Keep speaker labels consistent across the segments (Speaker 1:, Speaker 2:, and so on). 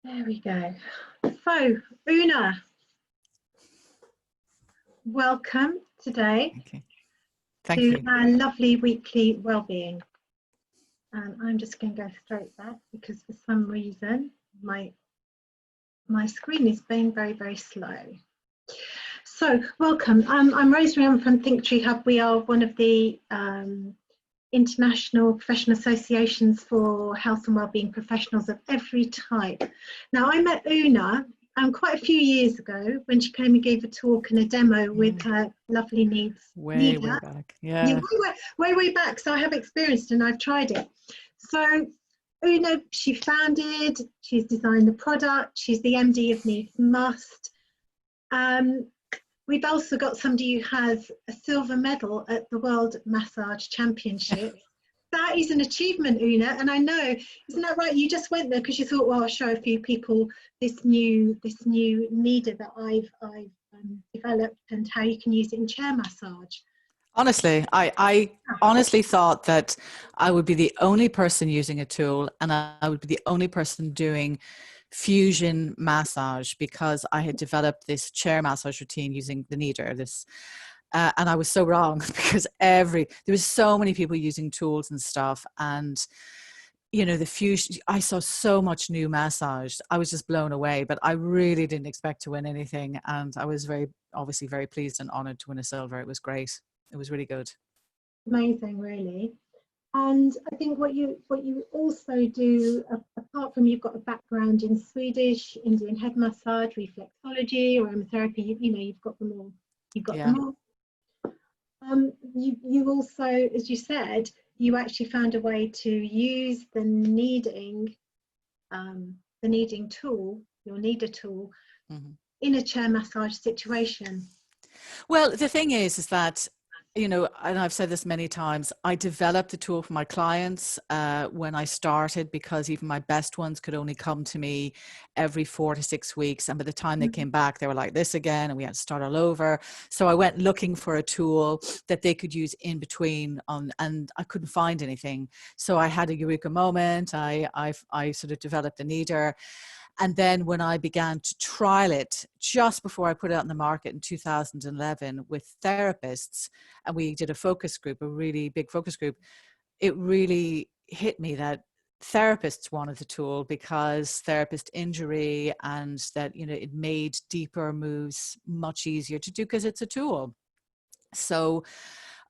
Speaker 1: There we go. So, Una, welcome today to our lovely weekly wellbeing. And I'm just going to go straight back because for some reason my screen is being very, very slow. So, welcome. I'm Rosemary. I'm from Thinktree Hub. We are one of the international professional associations for health and wellbeing professionals of every type. Now, I met Una quite a few years ago when she came and gave a talk and a demo with her lovely Kneads.
Speaker 2: Way back. Yeah,
Speaker 1: way back. So I have experienced and I've tried it. So Una, she's designed the product, she's the MD of Kneads Must. We've also got somebody who has a silver medal at the World Massage Championship. That is an achievement, Una, and I know, isn't that right? You just went there because you thought, well, I'll show a few people this new Kneader that I've developed and how you can use it in chair massage.
Speaker 2: Honestly, I honestly thought that I would be the only person using a tool and I would be the only person doing fusion massage because I had developed this chair massage routine using the Kneader. And I was so wrong because there was so many people using tools and stuff, and you know, the fusion, I saw so much new massage. I was just blown away, but I really didn't expect to win anything, and I was obviously very pleased and honored to win a silver. It was great. It was really good.
Speaker 1: Amazing, really. And I think what you also do, apart from you've got a background in Swedish, Indian head massage, reflexology, aromatherapy, you've got them all. Them all. You also, as you said, you actually found a way to use the kneading tool, your Kneader tool, in a chair massage situation.
Speaker 2: Well, the thing is that, you know, and I've said this many times, I developed the tool for my clients when I started because even my best ones could only come to me every 4 to 6 weeks. And by the time they came back, they were like this again, and we had to start all over. So I went looking for a tool that they could use in between and I couldn't find anything. So I had a eureka moment. I sort of developed a Kneader. And then when I began to trial it, just before I put it out in the market in 2011 with therapists, and we did a focus group, a really big focus group, it really hit me that therapists wanted the tool because therapist injury and that, you know, it made deeper moves much easier to do because it's a tool. So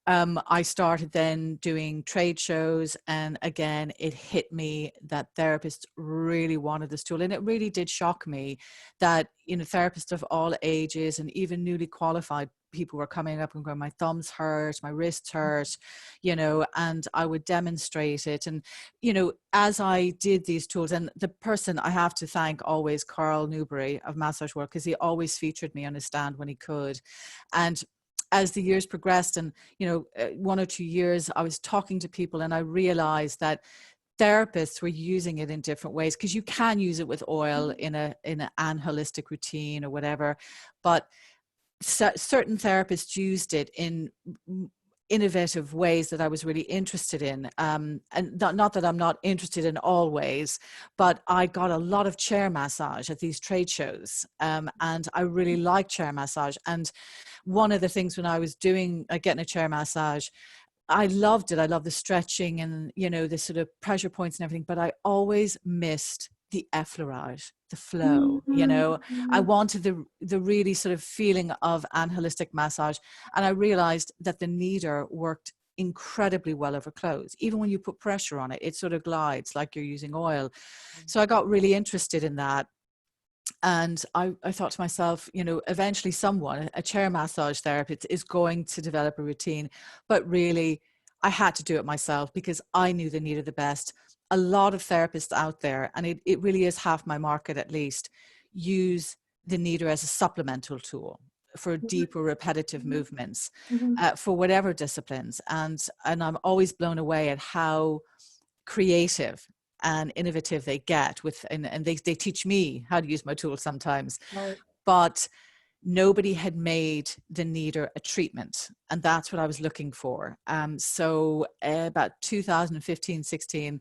Speaker 2: I started then doing trade shows, and again, it hit me that therapists really wanted this tool. And it really did shock me that, you know, therapists of all ages and even newly qualified people were coming up and going, my thumbs hurt, my wrists hurt, you know, and I would demonstrate it. And, you know, as I did these tools, and the person I have to thank always, Carl Newbury of Massage World, because he always featured me on his stand when he could. And as the years progressed and, you know, 1 or 2 years, I was talking to people and I realized that therapists were using it in different ways, because you can use it with oil in an holistic routine or whatever, but certain therapists used it in innovative ways that I was really interested in. And not that I'm not interested in all ways, but I got a lot of chair massage at these trade shows. And I really like chair massage. And one of the things when I was getting a chair massage, I loved it. I love the stretching and, you know, the sort of pressure points and everything, but I always missed the effleurage, the flow, you know. I wanted the really sort of feeling of an holistic massage. And I realized that the Kneader worked incredibly well over clothes. Even when you put pressure on it, it sort of glides like you're using oil. So I got really interested in that. And I thought to myself, you know, eventually a chair massage therapist is going to develop a routine, but really I had to do it myself because I knew the Kneader the best. A lot of therapists out there, and it really is half my market at least, use the Kneader as a supplemental tool for deeper repetitive movements for whatever disciplines. And I'm always blown away at how creative and innovative they get with, and they teach me how to use my tools sometimes. Right. But nobody had made the Kneader a treatment, and that's what I was looking for. So about 2015-16,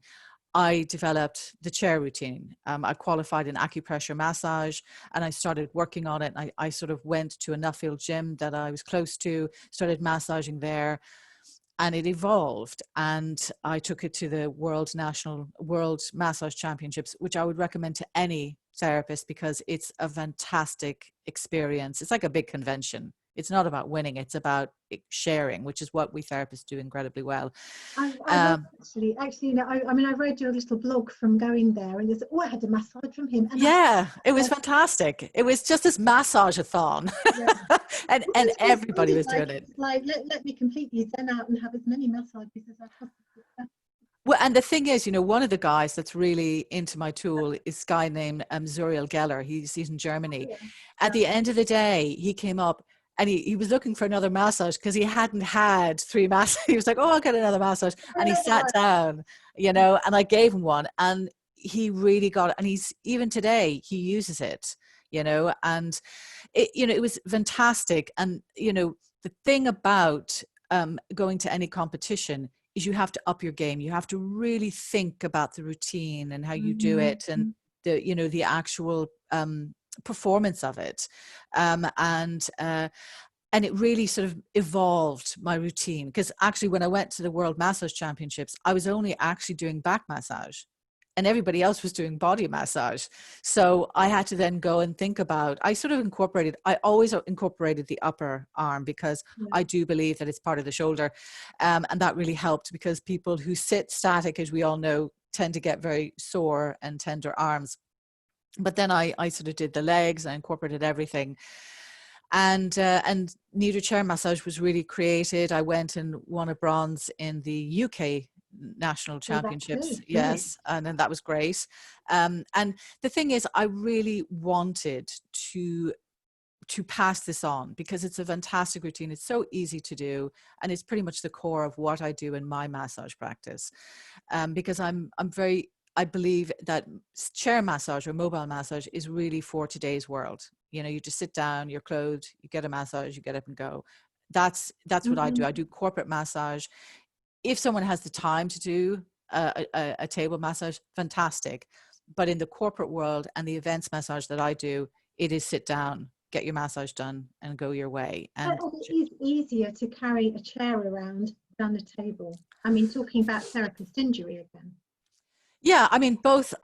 Speaker 2: I developed the chair routine. I qualified in acupressure massage, and I started working on it. I sort of went to a Nuffield gym that I was close to, started massaging there, and it evolved. And I took it to the World Massage Championships, which I would recommend to any therapist because it's a fantastic experience. It's like a big convention. It's not about winning, it's about sharing, which is what we therapists do incredibly well.
Speaker 1: I actually, you know, I mean, I read your little blog from going there, and I had a massage from him. And
Speaker 2: yeah, it was fantastic. It was just this massage-a-thon. Yeah. and everybody was doing it.
Speaker 1: Like, let me completely zen out and have as many massages as I possibly can.
Speaker 2: Well, and the thing is, you know, one of the guys that's really into my tool is a guy named Zuriel Geller. He's in Germany. Yeah. At the end of the day, he came up and he was looking for another massage because he hadn't had 3 massages. He was like, oh, I'll get another massage. And he sat down, you know, and I gave him one, and he really got it. And even today, he uses it, you know, and it was fantastic. And, you know, the thing about going to any competition is you have to up your game. You have to really think about the routine and how you do it, and the actual performance of it. And it really sort of evolved my routine, because actually when I went to the World Massage Championships, I was only actually doing back massage and everybody else was doing body massage. So I had to then go and think about, I always incorporated the upper arm because I do believe that it's part of the shoulder. And that really helped, because people who sit static, as we all know, tend to get very sore and tender arms. But then I sort of did the legs, I incorporated everything. And Kneader chair massage was really created. I went and won a bronze in the UK national championships. Yes. And then that was great. And the thing is, I really wanted to pass this on, because it's a fantastic routine. It's so easy to do, and it's pretty much the core of what I do in my massage practice. Because I believe that chair massage or mobile massage is really for today's world. You know, you just sit down, you're clothed, you get a massage, you get up and go. That's what I do. I do corporate massage. If someone has the time to do a table massage, fantastic. But in the corporate world and the events massage that I do, it is sit down, get your massage done, and go your way. And
Speaker 1: it is easier to carry a chair around than a table. I mean, talking about therapist injury again.
Speaker 2: Yeah, I mean, both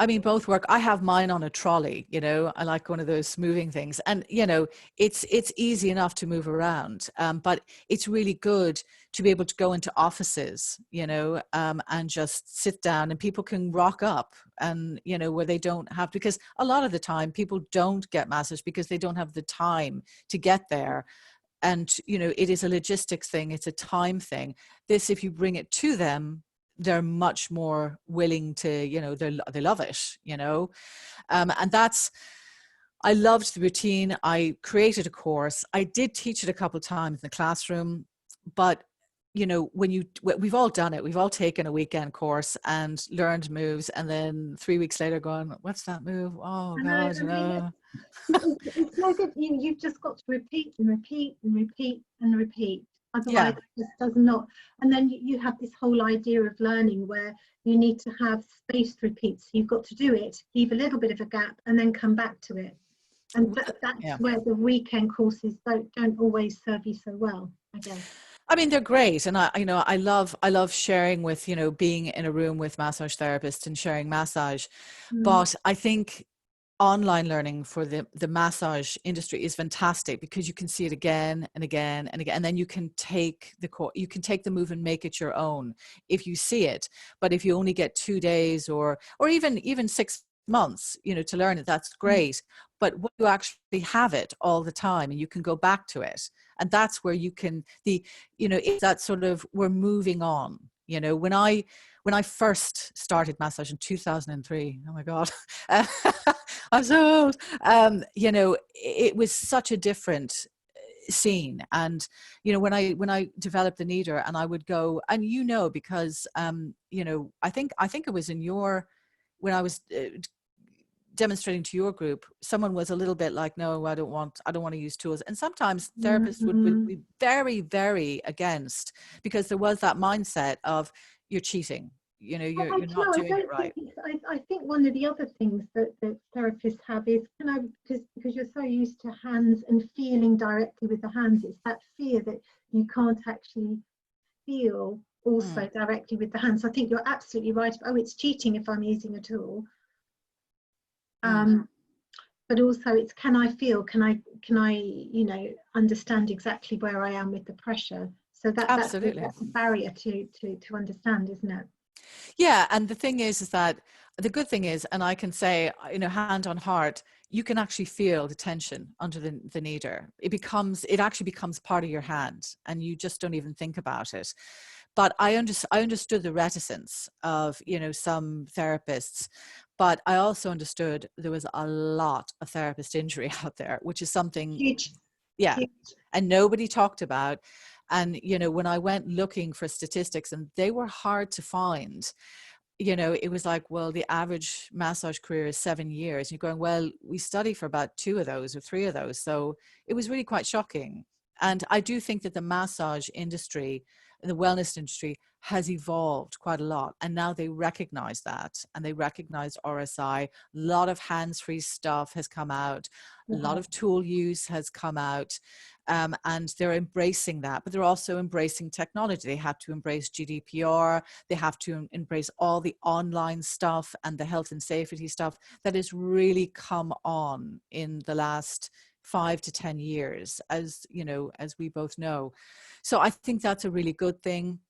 Speaker 2: work. I have mine on a trolley, you know, I like one of those moving things. And, you know, it's easy enough to move around, but it's really good to be able to go into offices, you know, and just sit down, and people can rock up, and, you know, where they don't have, because a lot of the time people don't get massage because they don't have the time to get there. And, you know, it is a logistics thing. It's a time thing. This, if you bring it to them, they're much more willing to, you know, they love it, you know. And I loved the routine. I created a course. I did teach it a couple of times in the classroom, but, you know, we've all done it. We've all taken a weekend course and learned moves, and then 3 weeks later going, what's that move? Oh God, you know.
Speaker 1: It's no good. You've just got to repeat and repeat and repeat and repeat. Otherwise, it just does not. And then you have this whole idea of learning where you need to have spaced repeats. You've got to do it, leave a little bit of a gap, and then come back to it. And that's where the weekend courses don't always serve you so well, I guess.
Speaker 2: I mean, they're great. And I love sharing with, you know, being in a room with massage therapists and sharing massage. But I think online learning for the massage industry is fantastic, because you can see it again and again and again, and then you can take the move and make it your own if you see it. But if you only get 2 days or even 6 months, you know, to learn it, that's great. But when you actually have it all the time and you can go back to it, and that's where you can, it's that sort of, we're moving on. You know, when I first started massage in 2003, oh my God, I'm so old. You know, it was such a different scene. And, you know, when I developed the Kneader, and I would go, and, you know, because, you know, I think it was when I was demonstrating to your group, someone was a little bit like, no, I don't want to use tools. And sometimes therapists would be very, very against, because there was that mindset of, you're cheating. You know, you're not doing it right.
Speaker 1: I think one of the other things that therapists have is, because you're so used to hands and feeling directly with the hands, it's that fear that you can't actually feel also directly with the hands. I think you're absolutely right. Oh, it's cheating if I'm using a tool. But also it's, can I feel, can I understand exactly where I am with the pressure? So that's a barrier to understand, isn't it?
Speaker 2: Yeah, and the thing is that the good thing is, and I can say, hand on heart, you can actually feel the tension under the kneader. It actually becomes part of your hand, and you just don't even think about it. But I understood the reticence of, some therapists, but I also understood there was a lot of therapist injury out there, which is something
Speaker 1: huge.
Speaker 2: And nobody talked about. And, when I went looking for statistics, and they were hard to find, it was like, well, the average massage career is 7 years. And you're going, well, we study for about 2 of those or 3 of those. So it was really quite shocking. And I do think that the massage industry, the wellness industry, has evolved quite a lot. And now they recognize that, and they recognize RSI. A lot of hands-free stuff has come out. A lot of tool use has come out. And they're embracing that, but they're also embracing technology. They have to embrace GDPR. They have to embrace all the online stuff and the health and safety stuff that has really come on in the last 5 to 10 years, as we both know. So I think that's a really good thing.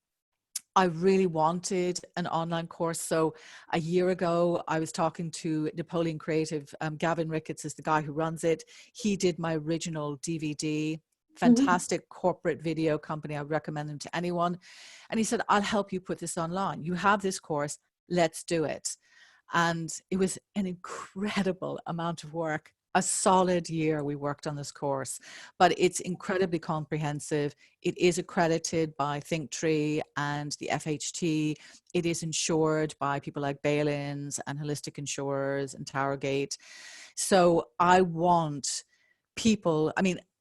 Speaker 2: I really wanted an online course. So a year ago, I was talking to Napoleon Creative. Gavin Ricketts is the guy who runs it. He did my original DVD. Fantastic corporate video company. I would recommend them to anyone. And he said, I'll help you put this online. You have this course. Let's do it. And it was an incredible amount of work. A solid year we worked on this course, but it's incredibly comprehensive. It is accredited by ThinkTree and the FHT. It is insured by people like Bailins and Holistic Insurers and Towergate. So I want people,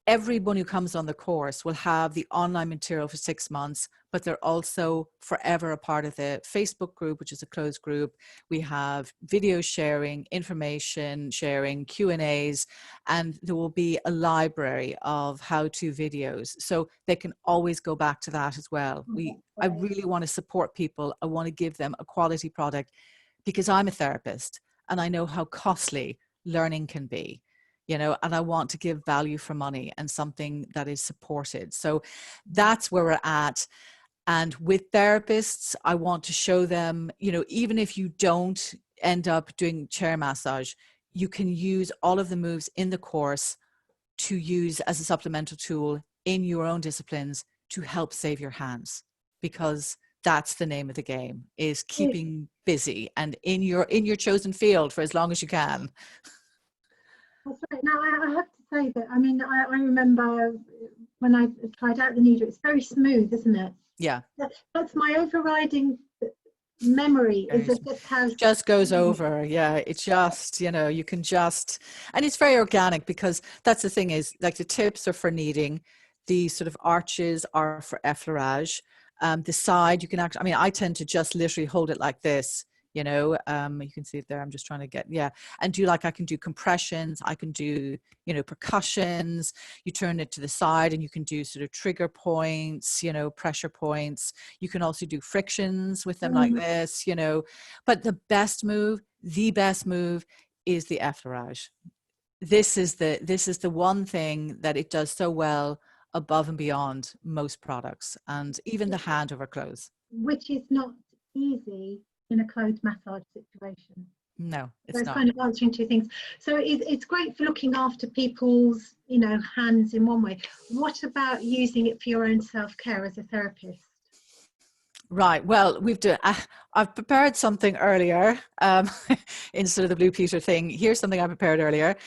Speaker 2: everyone who comes on the course will have the online material for 6 months, but they're also forever a part of the Facebook group, which is a closed group. We have video sharing, information sharing, Q&As, and there will be a library of how-to videos. So they can always go back to that as well. I really want to support people. I want to give them a quality product, because I'm a therapist and I know how costly learning can be. And I want to give value for money and something that is supported. So that's where we're at. And with therapists, I want to show them, even if you don't end up doing chair massage, you can use all of the moves in the course to use as a supplemental tool in your own disciplines to help save your hands, because that's the name of the game, is keeping busy and in your chosen field for as long as you can.
Speaker 1: That's right. Now, I have to say that, I remember when I tried out the Kneader, it's very smooth, isn't it?
Speaker 2: Yeah.
Speaker 1: That's my overriding memory, is it
Speaker 2: just goes over. Yeah, it's just, you can just, and it's very organic, because that's the thing, is like the tips are for kneading, the sort of arches are for effleurage. The side, you can actually, I tend to just literally hold it like this. You can see it there. I'm just trying to get, and I can do compressions. I can do, percussions. You turn it to the side and you can do sort of trigger points, pressure points. You can also do frictions with them like this, but the best move is the effleurage. This is the one thing that it does so well above and beyond most products, and even the hand over clothes.
Speaker 1: Which is not easy in a closed massage situation.
Speaker 2: No, it's
Speaker 1: so
Speaker 2: not.
Speaker 1: Kind of answering 2 things. So it's great for looking after people's, hands in one way. What about using it for your own self-care as a therapist?
Speaker 2: Right. Well, I've prepared something earlier instead of the Blue Peter thing. Here's something I prepared earlier.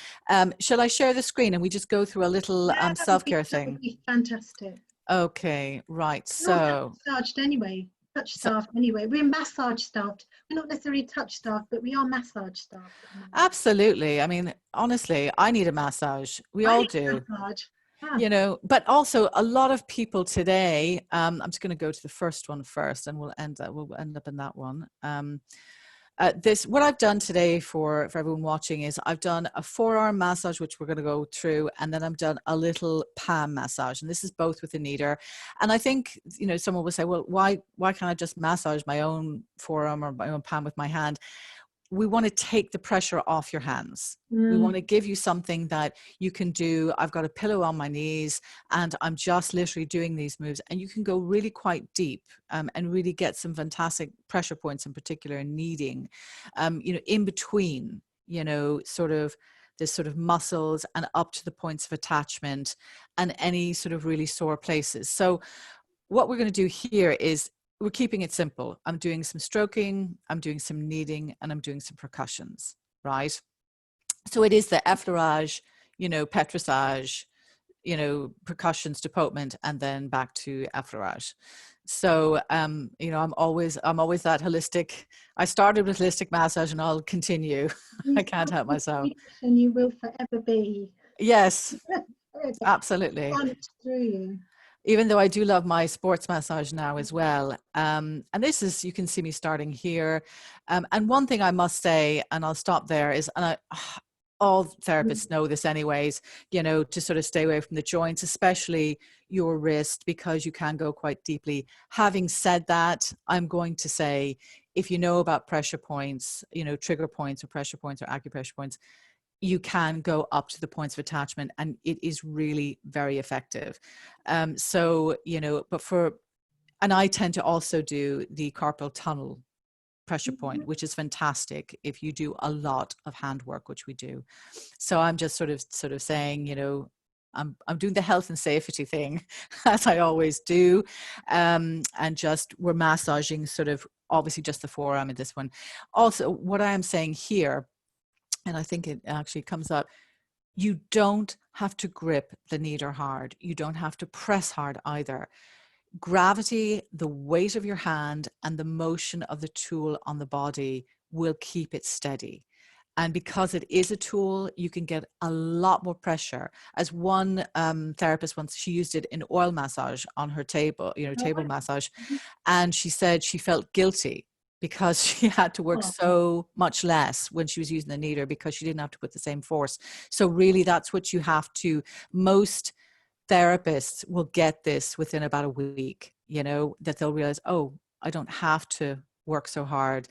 Speaker 2: Shall I share the screen and we just go through a little self-care thing?
Speaker 1: That would be fantastic.
Speaker 2: Okay. Right. So
Speaker 1: massaged anyway. touch staff anyway. We're massage staffed. We're not necessarily touch staff, but we are massage staffed.
Speaker 2: Absolutely. I mean, honestly, I need a massage. We all do.
Speaker 1: Massage.
Speaker 2: You know, but also a lot of people today, I'm just going to go to the first one first, and we'll end up in that one. What I've done today for everyone watching is I've done a forearm massage, which we're going to go through, and then I've done a little palm massage, and this is both with the Kneader. And I think, you know, someone will say, well, why can't I just massage my own forearm or my own palm with my hand? We want to take the pressure off your hands. We want to give you something that you can do. I've got a pillow on my knees and I'm just literally doing these moves, and you can go really quite deep and really get some fantastic pressure points, in particular in kneading, you know, in between, you know, sort of this sort of muscles and up to the points of attachment and any sort of really sore places. So what we're going to do here is we're keeping it simple. I'm doing some stroking, I'm doing some kneading, and I'm doing some percussions, right? So it is the effleurage, you know, petrissage, you know, percussions, deportment, and then back to effleurage. So, you know, I'm always that holistic. I started with holistic massage and I'll continue. I can't help myself.
Speaker 1: And you will forever be.
Speaker 2: Yes, absolutely.
Speaker 1: Through you.
Speaker 2: Even though I do love my sports massage now as well. And this is, you can see me starting here. And one thing I must say, and I'll stop there, is, and all therapists know this anyways, you know, to sort of stay away from the joints, especially your wrist, because you can go quite deeply. Having said that, I'm going to say, if you know about pressure points, you know, trigger points or pressure points or acupressure points, you can go up to the points of attachment, and it is really very effective. So, you know, and I tend to also do the carpal tunnel pressure point, which is fantastic if you do a lot of handwork, which we do. So I'm just sort of saying, you know, I'm doing the health and safety thing as I always do. And just we're massaging sort of obviously just the forearm in this one. Also, what I am saying here, and I think it actually comes up, you don't have to grip the Kneader hard. You don't have to press hard either. Gravity, the weight of your hand, and the motion of the tool on the body will keep it steady. And because it is a tool, you can get a lot more pressure. As one therapist once, she used it in oil massage on her table, you know, table massage. And she said she felt guilty because she had to work so much less when she was using the Kneader, because she didn't have to put the same force. So really that's what you have to, most therapists will get this within about a week, you know, that they'll realize, oh, I don't have to work so hard.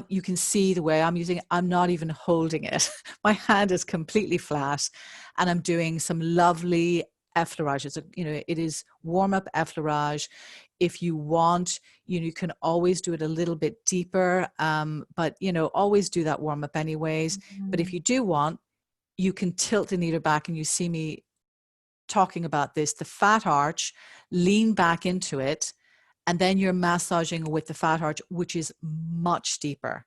Speaker 2: You can see the way I'm using it. I'm not even holding it. My hand is completely flat and I'm doing some lovely effleurage. It's you know, it is warm up effleurage. If you want, you know, you can always do it a little bit deeper, but you know, always do that warm up anyways. But if you do want, you can tilt the Kneader back, and you see me talking about this, the fat arch, lean back into it, and then you're massaging with the fat arch, which is much deeper.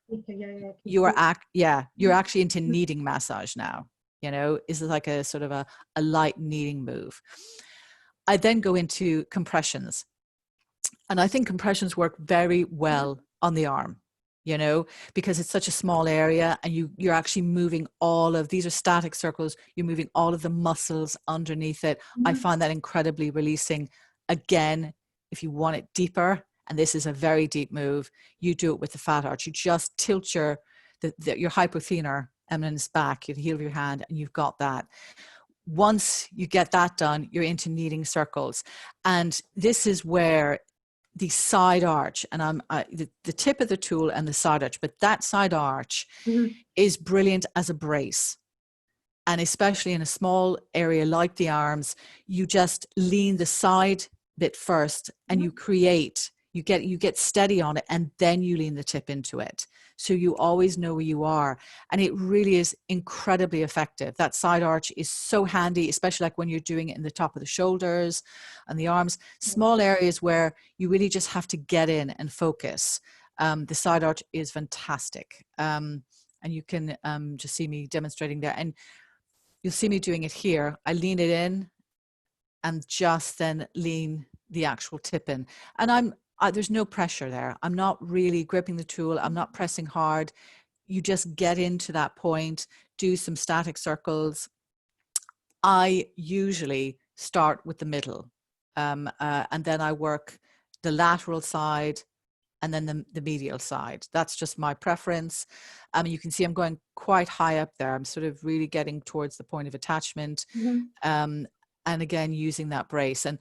Speaker 2: You're actually into kneading massage now, you know, is like a sort of a light kneading move. I then go into compressions, and I think compressions work very well on the arm, you know, because it's such a small area, and you're actually moving all of, these are static circles, you're moving all of the muscles underneath it. I find that incredibly releasing. Again, if you want it deeper, and this is a very deep move, you do it with the fat arch. You just tilt your hypothenar eminence back, the heel of your hand, and you've got that. Once you get that done, you're into kneading circles. And this is where the side arch, and the tip of the tool and the side arch, but that side arch is brilliant as a brace. And especially in a small area like the arms, you just lean the side bit first, and you get steady on it, and then you lean the tip into it. So you always know where you are. And it really is incredibly effective. That side arch is so handy, especially like when you're doing it in the top of the shoulders and the arms, small areas where you really just have to get in and focus. The side arch is fantastic. And you can just see me demonstrating there. And you'll see me doing it here. I lean it in and just then lean the actual tip in. And there's no pressure there. I'm not really gripping the tool. I'm not pressing hard. You just get into that point, do some static circles. I usually start with the middle, and then I work the lateral side and then the medial side. That's just my preference. You can see I'm going quite high up there. I'm sort of really getting towards the point of attachment. And again, using that brace. And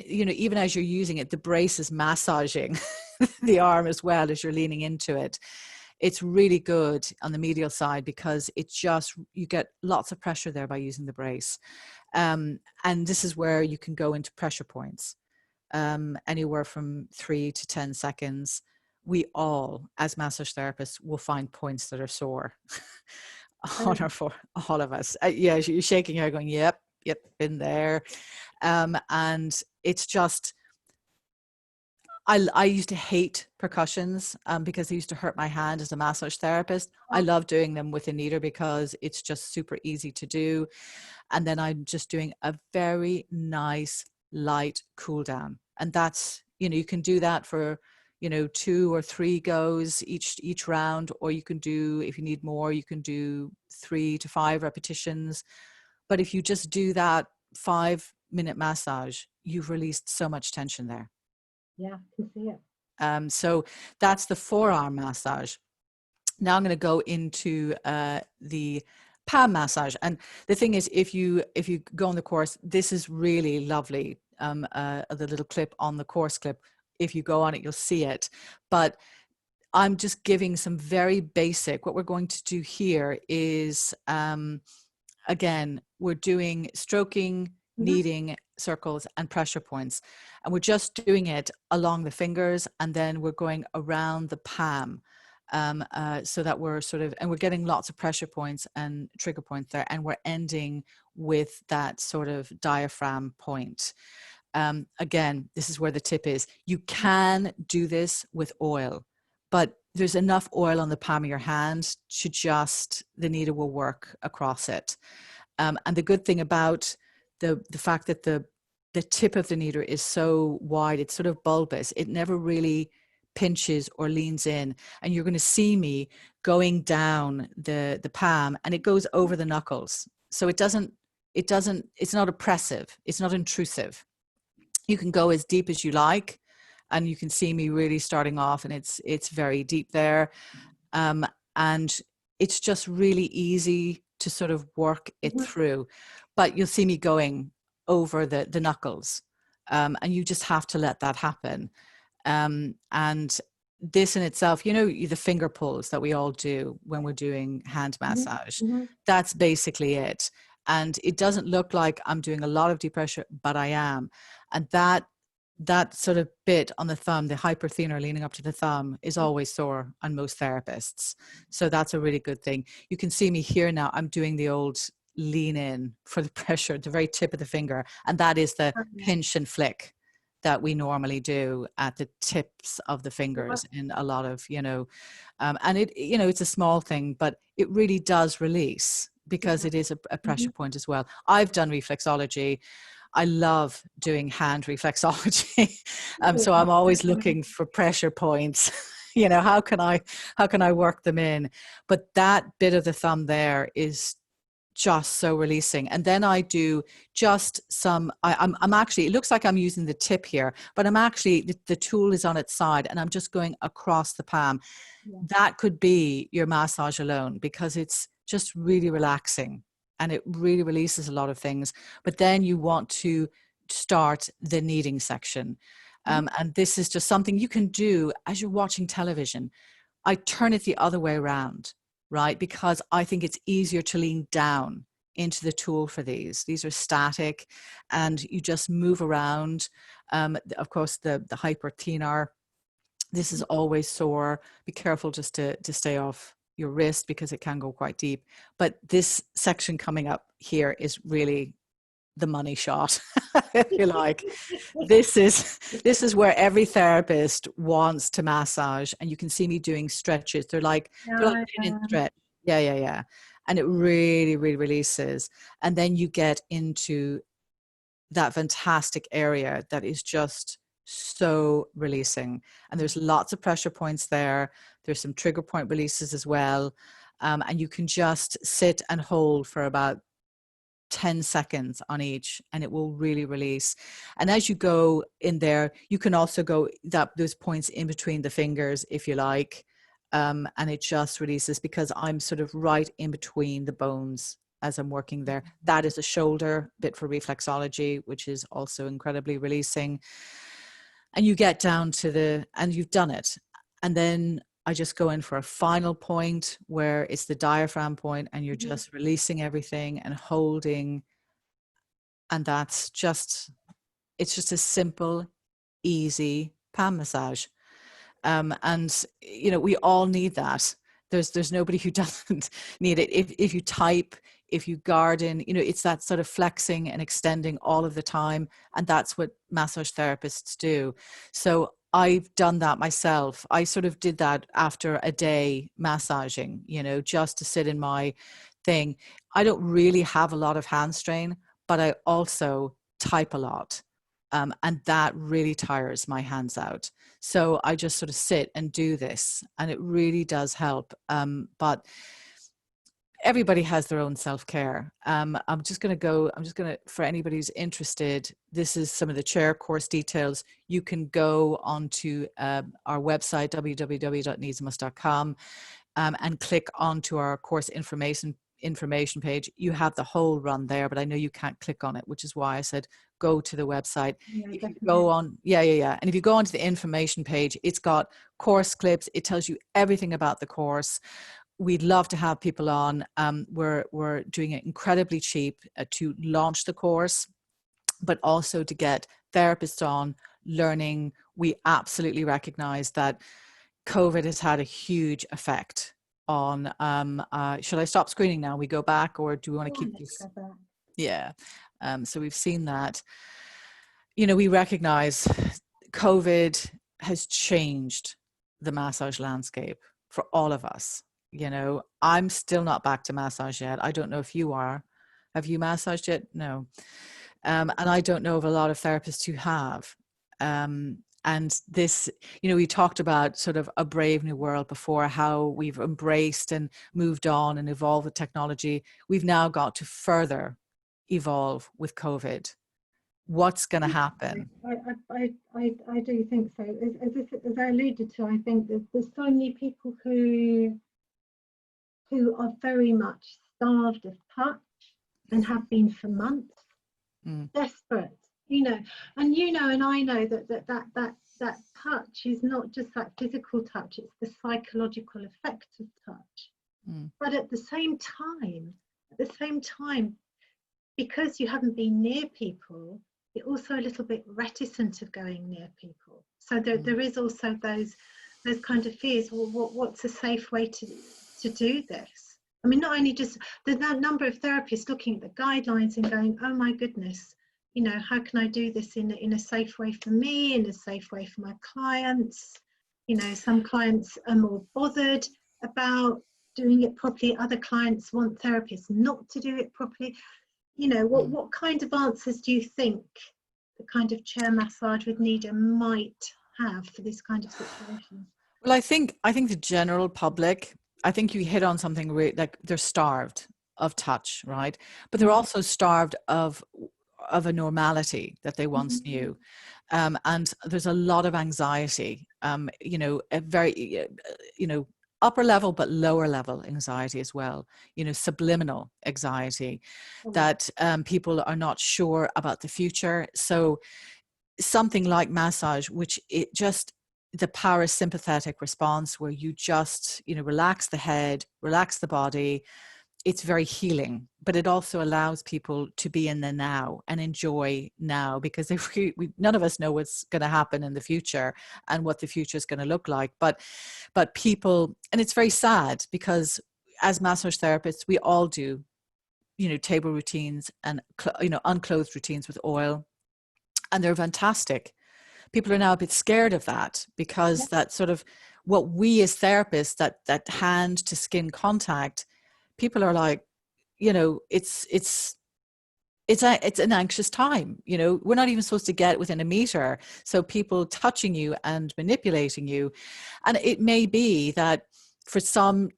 Speaker 2: you know, even as you're using it, the brace is massaging the arm as well as you're leaning into it. It's really good on the medial side because you get lots of pressure there by using the brace. And this is where you can go into pressure points, anywhere from 3 to 10 seconds. We all, as massage therapists, will find points that are sore for all of us. Yeah, you're shaking your head going, yep, been there. And it's just, I used to hate percussions because they used to hurt my hand as a massage therapist. I love doing them with a Kneader because it's just super easy to do. And then I'm just doing a very nice, light cool down. And that's, you know, you can do that for, you know, 2 or 3 goes each round, or you can do, if you need more, you can do 3 to 5 repetitions. But if you just do that 5-minute massage, you've released so much tension there.
Speaker 1: Yeah, I can see it.
Speaker 2: So that's the forearm massage. Now I'm going to go into the palm massage. And the thing is, if you go on the course, this is really lovely. The little clip on the course clip, if you go on it, you'll see it. But I'm just giving some very basic. What we're going to do here is, again, we're doing stroking, kneading circles and pressure points. And we're just doing it along the fingers, and then we're going around the palm. So that we're sort of, and we're getting lots of pressure points and trigger points there, and we're ending with that sort of diaphragm point. Again, this is where the tip is. You can do this with oil, but there's enough oil on the palm of your hand to just, the needle will work across it. And the good thing about the fact that the tip of the Kneader is so wide, it's sort of bulbous, it never really pinches or leans in. And you're going to see me going down the palm, and it goes over the knuckles. So it's not oppressive, it's not intrusive. You can go as deep as you like, and you can see me really starting off, and it's very deep there. And it's just really easy to sort of work it through. But you'll see me going over the knuckles, and you just have to let that happen. And this in itself, you know, the finger pulls that we all do when we're doing hand massage, that's basically it. And it doesn't look like I'm doing a lot of deep pressure, but I am. And that sort of bit on the thumb, the hyperthenar leaning up to the thumb, is always sore on most therapists. So that's a really good thing. You can see me here now. I'm doing the old lean in for the pressure, the very tip of the finger. And that is the pinch and flick that we normally do at the tips of the fingers in a lot of, you know, and it, you know, it's a small thing, but it really does release because it is a pressure point as well. I've done reflexology. I love doing hand reflexology. So I'm always looking for pressure points. You know, how can I work them in? But that bit of the thumb there is just so releasing. And then I do just some, I'm actually, it looks like I'm using the tip here, but I'm actually, the tool is on its side and I'm just going across the palm. That could be your massage alone because it's just really relaxing and it really releases a lot of things. But then you want to start the kneading section. And this is just something you can do as you're watching television. I turn it the other way around, right? Because I think it's easier to lean down into the tool for these. These are static and you just move around. Of course, the hyperthenar, this is always sore. Be careful just to stay off your wrist because it can go quite deep. But this section coming up here is really the money shot, if you like. This is where every therapist wants to massage, and you can see me doing stretches. They're like pin and stretch. Yeah. And it really, really releases. And then you get into that fantastic area that is just so releasing. And there's lots of pressure points there. There's some trigger point releases as well. And you can just sit and hold for about 10 seconds on each, and it will really release. And as you go in there, you can also go those points in between the fingers if you like. And it just releases, because I'm sort of right in between the bones as I'm working there. That is a shoulder bit for reflexology, which is also incredibly releasing. And you get down to and you've done it. And then I just go in for a final point where it's the diaphragm point, and you're just releasing everything and holding. And it's just a simple, easy palm massage. And, you know, we all need that. There's nobody who doesn't need it. If you type, if you garden, you know, it's that sort of flexing and extending all of the time. And that's what massage therapists do. So I've done that myself. I sort of did that after a day massaging, you know, just to sit in my thing. I don't really have a lot of hand strain, but I also type a lot. And that really tires my hands out. So I just sort of sit and do this, and it really does help. But everybody has their own self-care. I'm just going to, for anybody who's interested, this is some of the chair course details. You can go onto our website, www.kneadsmust.com, and click onto our course information page. You have the whole run there, but I know you can't click on it, which is why I said go to the website. If you go on, and if you go onto the information page, it's got course clips. It tells you everything about the course. We'd love to have people on. We're doing it incredibly cheap to launch the course, but also to get therapists on learning. We absolutely recognize that COVID has had a huge effect on, should I stop screening now? We go back, or do we want to keep this? Yeah. So we've seen that, you know, we recognize COVID has changed the massage landscape for all of us. You know, I'm still not back to massage yet. I don't know if you are. Have you massaged yet? No. And I don't know of a lot of therapists who have. And this, you know, we talked about sort of a brave new world before, how we've embraced and moved on and evolved with technology. We've now got to further evolve with COVID. What's going to happen?
Speaker 1: I do think so. As I alluded to, I think there's so many people who are very much starved of touch and have been for months, desperate, you know, and I know that touch is not just that physical touch, it's the psychological effect of touch. But at the same time, because you haven't been near people, you're also a little bit reticent of going near people. So there is also those kind of fears. Well, what's a safe way to do this? I mean, not only just the number of therapists looking at the guidelines and going, oh my goodness, you know, how can I do this in a safe way for me, in a safe way for my clients? You know, some clients are more bothered about doing it properly. Other clients want therapists not to do it properly. You know, what kind of answers do you think the kind of chair massage with Kneader might have for this kind of situation?
Speaker 2: Well, I think the general public, I think you hit on something really, like they're starved of touch, right? But they're also starved of a normality that they once knew. And there's a lot of anxiety, you know, a very, you know, upper level, but lower level anxiety as well, you know, subliminal anxiety that people are not sure about the future. So something like massage, which it just, the parasympathetic response where you just, you know, relax the head, relax the body, it's very healing, but it also allows people to be in the now and enjoy now, because if none of us know what's going to happen in the future and what the future is going to look like. But people, and it's very sad because as massage therapists, we all do, you know, table routines and, you know, unclothed routines with oil, and they're fantastic. People are now a bit scared of that because that sort of what we as therapists, that hand to skin contact, people are like, you know, it's it's an anxious time. You know, we're not even supposed to get within a meter. So people touching you and manipulating you. And it may be that for some,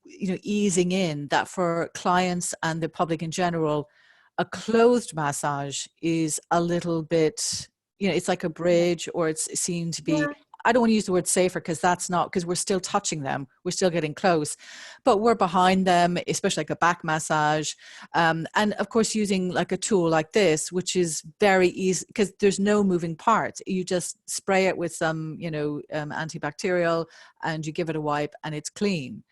Speaker 2: easing in, that for clients and the public in general, a closed massage is a little bit, it's like a bridge, or it's seen to be, I don't want to use the word safer, because that's not, because we're still touching them, we're still getting close, but we're behind them, especially like a back massage. And of course, using like a tool like this, which is very easy because there's no moving parts. You just spray it with some, antibacterial, and you give it a wipe and it's clean.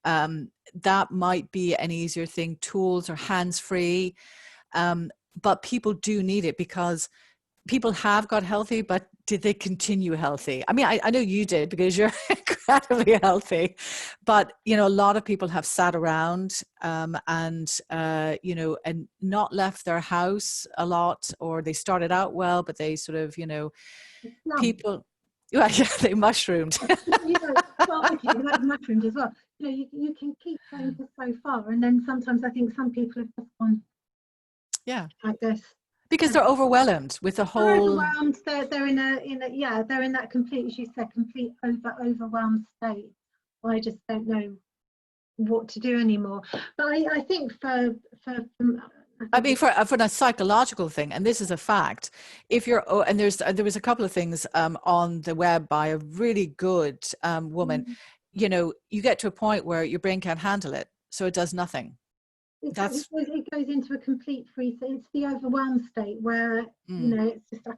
Speaker 2: That might be an easier thing. Tools are hands-free, but people do need it because people have got healthy, but did they continue healthy? I mean, I know you did because you're incredibly healthy, but, a lot of people have sat around and not left their house a lot, or they started out well, but they sort of, people, well, yeah, they mushroomed.
Speaker 1: Well, okay, like mushroomed as well. You can keep going for so far, and then sometimes I think some people have just gone, I guess,
Speaker 2: because they're overwhelmed with the whole.
Speaker 1: They're overwhelmed. They're in that complete, as you said, complete overwhelmed state. I just don't know what to do anymore. But I think for
Speaker 2: a psychological thing, and this is a fact. If you're, and there was a couple of things on the web by a really good woman. Mm-hmm. You get to a point where your brain can't handle it, so it does nothing.
Speaker 1: It goes into a complete freeze. It's the overwhelmed state where it's just I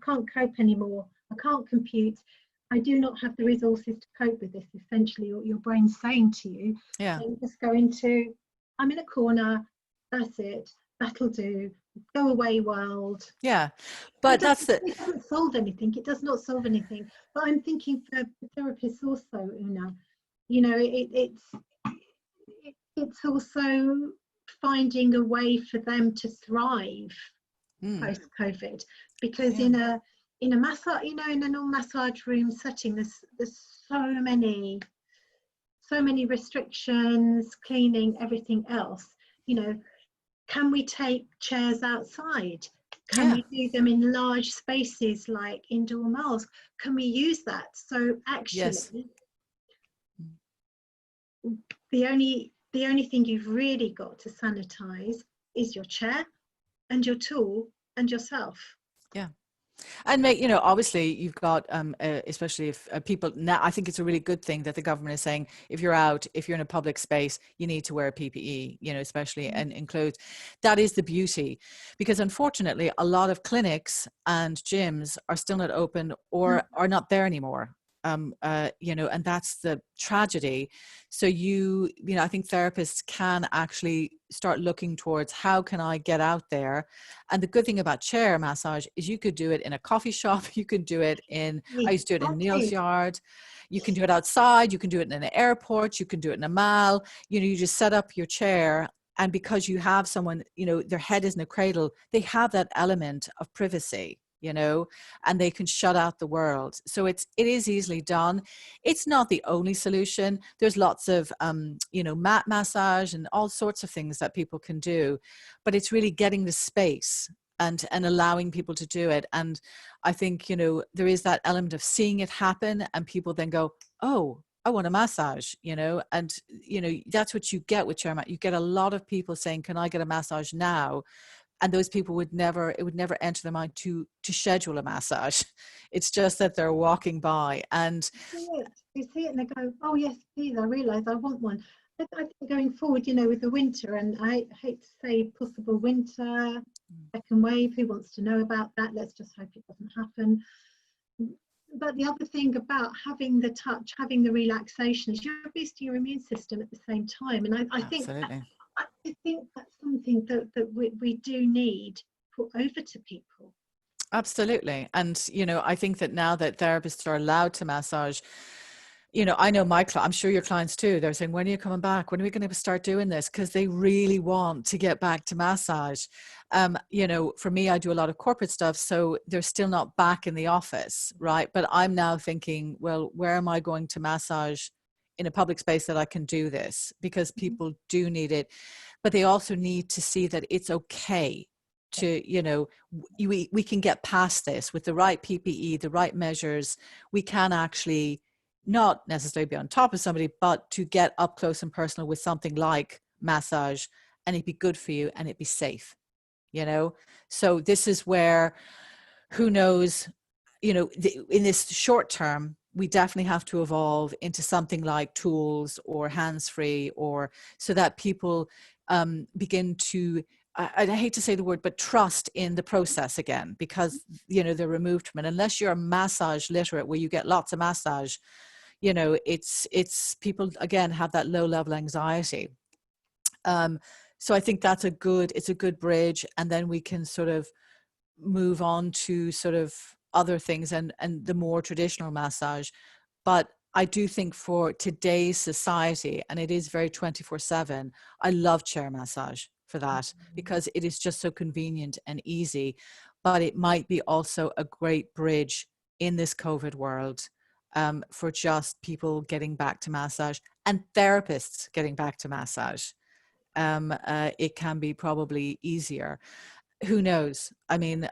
Speaker 1: can't cope anymore. I can't compute. I do not have the resources to cope with this. Essentially, your brain's saying to you, just go into, I'm in a corner. That's it. That'll do. Go away, world.
Speaker 2: Yeah, but
Speaker 1: it doesn't solve anything. It does not solve anything. But I'm thinking for therapists also, Una. It's also finding a way for them to thrive post-COVID, because in a massage, in a normal massage room setting, there's so many restrictions, cleaning, everything else. Can we take chairs outside? Can we do them in large spaces like indoor malls? Can we use that? So actually, the only thing you've really got to sanitize is your chair and your tool and yourself.
Speaker 2: Yeah. And obviously you've got, especially if people now, I think it's a really good thing that the government is saying, if you're in a public space, you need to wear PPE, especially in clothes. That is the beauty, because unfortunately a lot of clinics and gyms are still not open or are not there anymore. And that's the tragedy. So I think therapists can actually start looking towards, how can I get out there? And the good thing about chair massage is you could do it in a coffee shop. You could do it I used to do it in Neil's yard. You can do it outside. You can do it in an airport. You can do it in a mall. You just set up your chair. And because you have someone, their head is in a cradle, they have that element of privacy. And they can shut out the world. So it is easily done. It's not the only solution. There's lots of, mat massage and all sorts of things that people can do, but it's really getting the space and allowing people to do it. And I think, there is that element of seeing it happen, and people then go, oh, I want a massage, and, that's what you get with chair mat. You get a lot of people saying, can I get a massage now? And those people it would never enter their mind to schedule a massage. It's just that they're walking by and
Speaker 1: you see it and they go, oh yes, please, I realise I want one. But I think going forward, with the winter, and I hate to say possible winter, second wave, who wants to know about that? Let's just hope it doesn't happen. But the other thing about having the touch, having the relaxation, is you're boosting your immune system at the same time. And I think that's something that we do need to put over to people.
Speaker 2: Absolutely. And, I think that now that therapists are allowed to massage, I know I'm sure your clients too, they're saying, when are you coming back? When are we going to start doing this? Because they really want to get back to massage. For me, I do a lot of corporate stuff, so they're still not back in the office, right? But I'm now thinking, well, where am I going to massage in a public space that I can do this, because people do need it, but they also need to see that it's okay to, you know, we can get past this with the right PPE, the right measures. We can actually not necessarily be on top of somebody, but to get up close and personal with something like massage, and it'd be good for you and it'd be safe, you know? So this is where, who knows, you know, in this short term, we definitely have to evolve into something like tools or hands-free, or so that people begin to, I hate to say the word, but trust in the process again, because, you know, they're removed from it. Unless you're massage literate, where you get lots of massage, you know, it's people, again, have that low level anxiety. So I think that's it's a good bridge. And then we can sort of move on to sort of other things and the more traditional massage. But I do think for today's society, and it is very 24/7, I love chair massage for that, because it is just so convenient and easy. But it might be also a great bridge in this COVID world, for just people getting back to massage, and therapists getting back to massage. It can be probably easier. Who knows? I mean,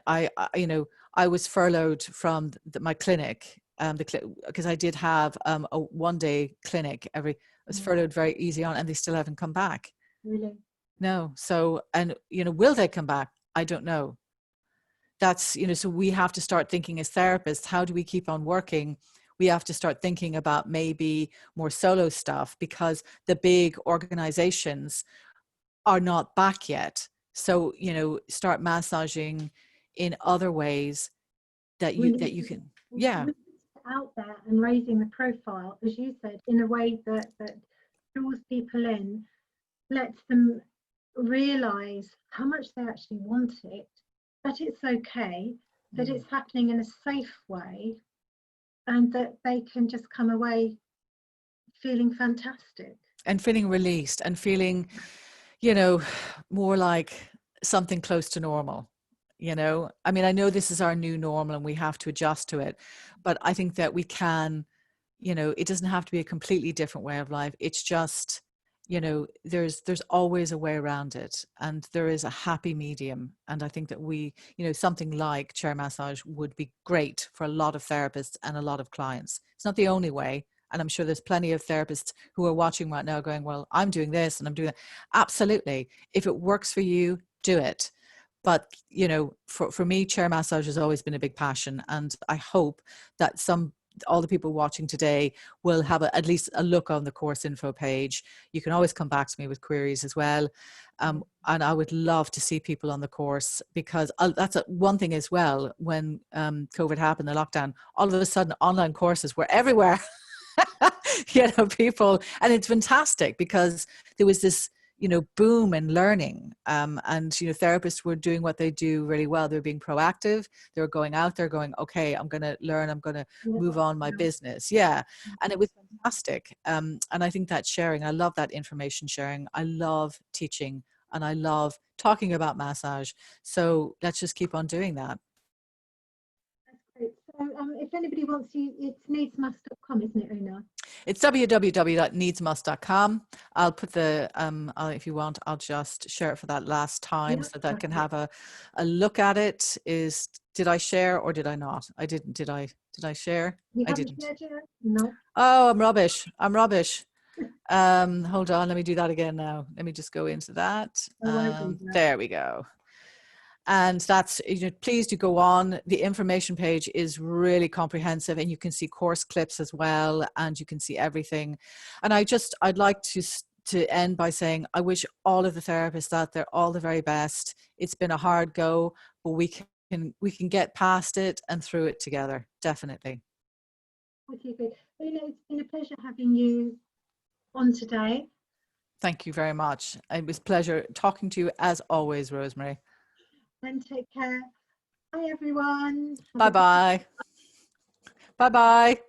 Speaker 2: you know, I was furloughed from my clinic, because I did have a 1-day clinic I was furloughed very easy on, and they still haven't come back.
Speaker 1: Really?
Speaker 2: No. So, and, you know, will they come back? I don't know. That's, you know, so we have to start thinking as therapists, how do we keep on working? We have to start thinking about maybe more solo stuff, because the big organizations are not back yet. So, you know, start massaging in other ways that you can, yeah.
Speaker 1: Out there and raising the profile, as you said, in a way that draws people in, lets them realize how much they actually want it, that it's okay, that it's happening in a safe way, and that they can just come away feeling fantastic.
Speaker 2: And feeling released, and feeling, you know, more like something close to normal. You know, I mean, I know this is our new normal and we have to adjust to it, but I think that we can, you know, it doesn't have to be a completely different way of life. It's just, you know, there's always a way around it, and there is a happy medium. And I think that we, you know, something like chair massage would be great for a lot of therapists and a lot of clients. It's not the only way. And I'm sure there's plenty of therapists who are watching right now going, well, I'm doing this and I'm doing that. Absolutely. If it works for you, do it. But, you know, for me, chair massage has always been a big passion. And I hope that all the people watching today will have at least a look on the course info page. You can always come back to me with queries as well. And I would love to see people on the course, because that's one thing as well. When COVID happened, the lockdown, all of a sudden online courses were everywhere. You know, people, and it's fantastic, because there was this, you know, boom in learning, and, you know, therapists were doing what they do really well. They're being proactive. They're going out there going, okay, I'm going to learn, I'm going to move on my business. Yeah. And it was fantastic. And I think that sharing, I love that information sharing. I love teaching, and I love talking about massage. So let's just keep on doing that.
Speaker 1: So if anybody wants you, it's kneadsmust.com, isn't it, Una?
Speaker 2: It's www.kneadsmust.com. I'll put the, if you want, I'll just share it for that last time, so that I can have a look at it. Did I share or did I not? I didn't. Did I share? I didn't.
Speaker 1: No.
Speaker 2: Oh, I'm rubbish. Hold on. Let me do that again now. Let me just go into that. There we go. And that's, you know, please do go on. The information page is really comprehensive, and you can see course clips as well, and you can see everything. And I'd like to end by saying, I wish all of the therapists out there all the very best. It's been a hard go, but we can get past it and through it together. Definitely.
Speaker 1: Okay, good. Well, you know, it's been a pleasure having you on today.
Speaker 2: Thank you very much. It was a pleasure talking to you as always, Rosemary.
Speaker 1: And take care. Bye, everyone.
Speaker 2: Bye-bye. Bye-bye.